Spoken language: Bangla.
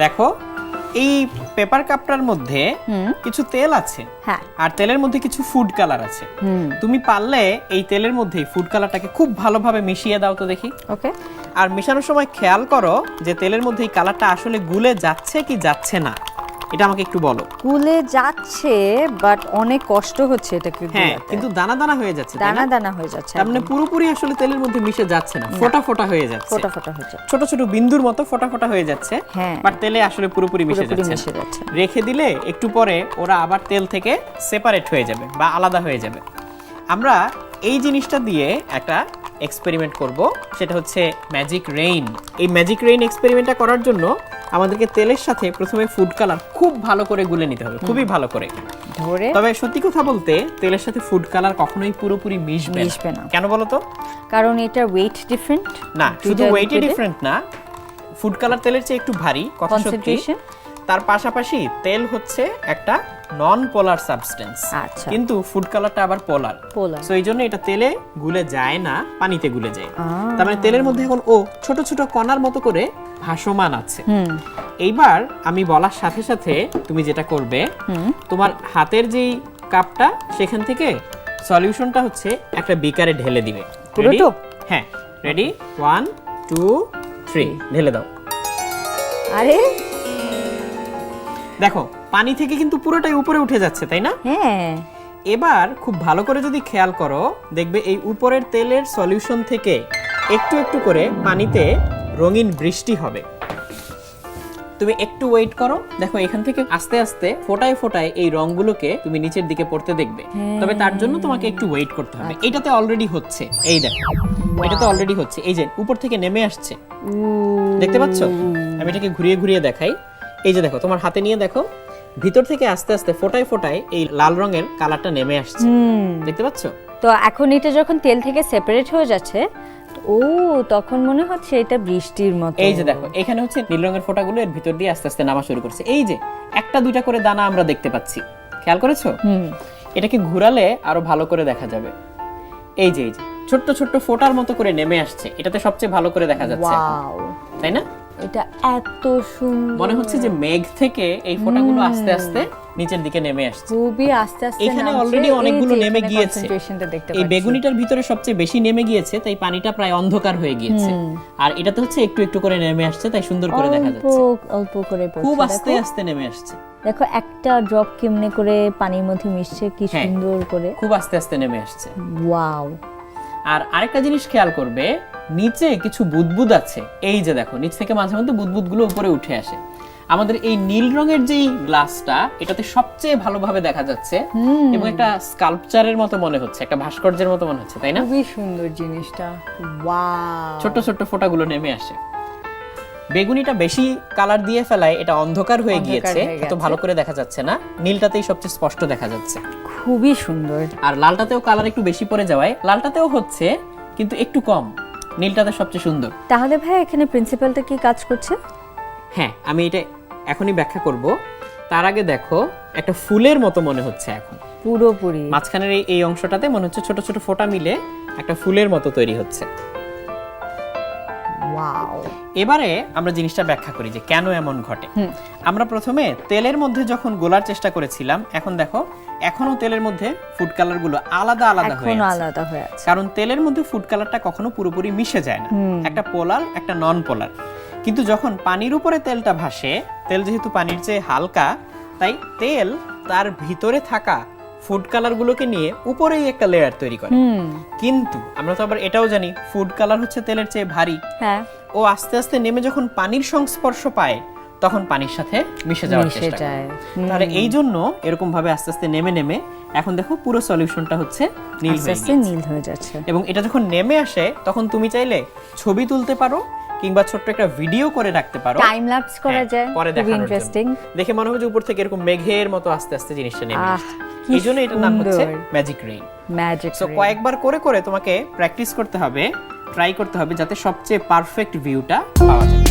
দেখো এই পেপার কাপটার মধ্যে কিছু তেল আছে, হ্যাঁ, আর তেলের মধ্যে কিছু ফুড কালার আছে। তুমি পারলে এই তেলের মধ্যে ফুড কালারটাকে খুব ভালোভাবে মিশিয়ে দাও তো দেখি। ওকে। আর মেশানোর সময় খেয়াল করো যে তেলের মধ্যে এই কালারটা আসলে গুলে যাচ্ছে কি যাচ্ছে না, এটা আমাকে একটু বলো। গুলে যাচ্ছে, বাট অনেক কষ্ট হচ্ছে এটাকে হ্যাঁ, গুলাতে। কিন্তু দানা দানা হয়ে যাচ্ছে, তাই না? দানা দানা হয়ে যাচ্ছে, তার মানে পুরোপুরি আসলে তেলের মধ্যে মিশে যাচ্ছে না, ফোটা ফোটা হয়ে যাচ্ছে, ফোটা ফোটা হয়ে যাচ্ছে, ছোট ছোট বিন্দুর মতো ফোটা ফোটা হয়ে যাচ্ছে। হ্যাঁ, বাট তেলে আসলে পুরোপুরি মিশে যাচ্ছে। রেখে দিলে একটু পরে ওরা আবার তেল থেকে সেপারেট হয়ে যাবে বা আলাদা হয়ে যাবে। আমরা এই জিনিসটা দিয়ে একটা এক্সপেরিমেন্ট করব, সেটা হচ্ছে ম্যাজিক রেইন। এই ম্যাজিক রেইন এক্সপেরিমেন্টটা করার জন্য আমাদেরকে তেলের সাথে প্রথমে ফুড কালার খুব ভালো করে গুলে নিতে হবে, খুবই ভালো করে ধরে। তবে সত্যি কথা বলতে তেলের সাথে ফুড কালার কখনোই পুরোপুরি মিশবে না। কেন বলো তো? কারণ এটা ওয়েট ডিফারেন্ট। না, শুধু ওয়েটই ডিফারেন্ট না, ফুড কালার তেলের চেয়ে একটু ভারী, কথা সত্যি। তার পাশাপাশি তেল হচ্ছে একটা নন পোলার সাবস্টেন্স, কিন্তু ফুড কালারটা আবার পোলার। সো এই জন্য এটা তেলে গুলে যায় না, পানিতে গুলে যায়। তার মানে তেলের মধ্যে এখন ও ছোট ছোট কণার মতো করে ভাসমান আছে। এইবার আমি বলার সাথে সাথে তুমি যেটা করবে, তোমার হাতের যেই কাপটা সেখান থেকে সলিউশনটা হচ্ছে একটা বিকারে ঢেলে দিবে। পুরোটা? হ্যাঁ, রেডি, 1 2 3 ঢেলে দাও। আরে দেখো পানি থেকে কিন্তু পুরোটাই উপরে উঠে যাচ্ছে, তাই না? হ্যাঁ। এবার খুব ভালো করে যদি খেয়াল করো, দেখবে এই উপরের তেলের সলিউশন থেকে একটু একটু করে পানিতে রঙিন বৃষ্টি হবে। তুমি একটু ওয়েট করো, দেখো এখান থেকে আস্তে আস্তে ফোটায় ফোটায় এই রংগুলোকে তুমি নিচের দিকে পড়তে দেখবে। তবে তার জন্য তোমাকে একটু ওয়েট করতে হবে। এটাতে অলরেডি হচ্ছে, এই দেখো এটাতে অলরেডি হচ্ছে, এই যে উপর থেকে নেমে আসছে, দেখতে পাচ্ছ? আমি এটাকে ঘুরিয়ে ঘুরিয়ে দেখাই। এই যে দেখো, তোমার হাতে নিয়ে দেখো, ভিতর থেকে আস্তে আস্তে ফোটায় ফোটায় এই লাল রঙের কালারটা নেমে আসছে, দেখতে পাচ্ছ? তো এখন এটা যখন তেল থেকে সেপারেট হয়ে যাচ্ছে, ও তখন মনে হচ্ছে এটা বৃষ্টির মতো। এই যে দেখো, এখানে হচ্ছে নীল রঙের ফোঁটাগুলো এর ভিতর দিয়ে আস্তে আস্তে নামা শুরু করছে। এই যে একটা দুইটা করে দানা আমরা দেখতে পাচ্ছি, খেয়াল করেছো? এটাকে ঘোরালে আরো ভালো করে দেখা যাবে। এই যে ছোট্ট ছোট্ট ফোঁটার মতো করে নেমে আসছে, এটাতে সবচেয়ে ভালো করে দেখা যাচ্ছে, তাই না? এটা এত সুন্দর মনে হচ্ছে যে মেঘ থেকে এই ফোঁটাগুলো আস্তে আস্তে নিচের দিকে নেমে আসছে, খুবই আস্তে আস্তে। এখানে অলরেডি অনেকগুলো নেমে গিয়েছে, এই বেগুনিটার ভিতরে সবচেয়ে বেশি নেমে গিয়েছে, তাই পানিটা প্রায় অন্ধকার হয়ে গিয়েছে। আর এটাতে হচ্ছে একটু একটু করে নেমে আসছে, তাই সুন্দর করে দেখা যাচ্ছে, অল্প করে খুব আস্তে আস্তে নেমে আসছে। দেখো একটা ড্রপ কেমনে করে পানির মধ্যে মিশছে, কি সুন্দর করে, খুব আস্তে আস্তে নেমে আসছে। ওয়াও। আর আরেকটা জিনিস খেয়াল করবে, নিচে কিছু বুদবুদ আছে। এই যে দেখো, নিচ থেকে মাঝে মধ্যে বুদবুদ গুলো উপরে উঠে আসে। আমাদের এই নীল রঙের যেই গ্লাসটা, এটাতে সবচেয়ে ভালোভাবে দেখা যাচ্ছে এবং একটা স্কাল্পচারের মতো মনে হচ্ছে, একটা ভাস্কর্যের মতো মনে হচ্ছে, তাই না? খুবই সুন্দর জিনিসটা, ওয়াও। ছোট ছোট ফোঁটাগুলো নেমে আসে। বেগুনিটা বেশি কালার দিয়ে ফেলায় এটা অন্ধকার হয়ে গিয়েছে, এত ভালো করে দেখা যাচ্ছে না। নীলটাতেই সবচেয়ে স্পষ্ট দেখা যাচ্ছে, খুবই সুন্দর। আর লালটাতেও কালার একটু বেশি পড়ে যাওয়ায় লালটাতেও হচ্ছে, কিন্তু একটু কম, নীলটাতে সবচেয়ে সুন্দর। তাহলে ভাই এখানে প্রিন্সিপালটা কি কাজ করছে? হ্যাঁ, আমি এটা এখনই ব্যাখ্যা করব। তার আগে দেখো, একটা ফুলের মতো মনে হচ্ছে এখন, পুরোপুরি মাঝখানের এই অংশটাতে মনে হচ্ছে ছোট ছোট ফোঁটা মিলে একটা ফুলের মতো তৈরি হচ্ছে। ওয়াও। এবারে আমরা জিনিসটা ব্যাখ্যা করি যে কেন এমন ঘটে। আমরা প্রথমে তেলের মধ্যে যখন গোলার চেষ্টা করেছিলাম, এখন দেখো এখনো তেলের মধ্যে ফুড কালার গুলো আলাদা আলাদা হয়ে আছে, কারণ তেলের মধ্যে ফুড কালারটা কখনো পুরোপুরি মিশে যায় না, একটা পোলার একটা নন পোলার। কিন্তু যখন পানির উপরে তেলটা ভাসে, তেল যেহেতু পানির চেয়ে হালকা, তাই তেল তার ভিতরে থাকা ফুড কালার গুলোকে নিয়ে উপরেই একটা লেয়ার তৈরি করে। কিন্তু আমরা তো আবার এটাও জানি ফুড কালার হচ্ছে তেলের চেয়ে ভারী। ও আস্তে আস্তে নেমে যখন পানির সংস্পর্শ পায়, তখন পানির সাথে মিশে যাওয়ার চেষ্টা করে। তাহলে এই জন্য এরকম ভাবে আস্তে আস্তে নেমে নেমে এখন দেখো পুরো সলিউশনটা হচ্ছে নীল হয়ে যাচ্ছে। এবং এটা যখন নেমে আসে, তখন তুমি চাইলে ছবি তুলতে পারো কিংবা ছোট্ট একটা ভিডিও করে রাখতে পারো, টাইম ল্যাপস করা যায়, খুব ইন্টারেস্টিং। দেখে মনে হবে যে উপর থেকে এরকম মেঘের মতো আস্তে আস্তে জিনিসটা নেমে আসছে। এই জন্য এটার নাম হচ্ছে ম্যাজিক রেইন। সো কয়েকবার করে করে তোমাকে প্র্যাকটিস করতে হবে, ট্রাই করতে হবে, যাতে সবচেয়ে পারফেক্ট ভিউটা পাওয়া যায়।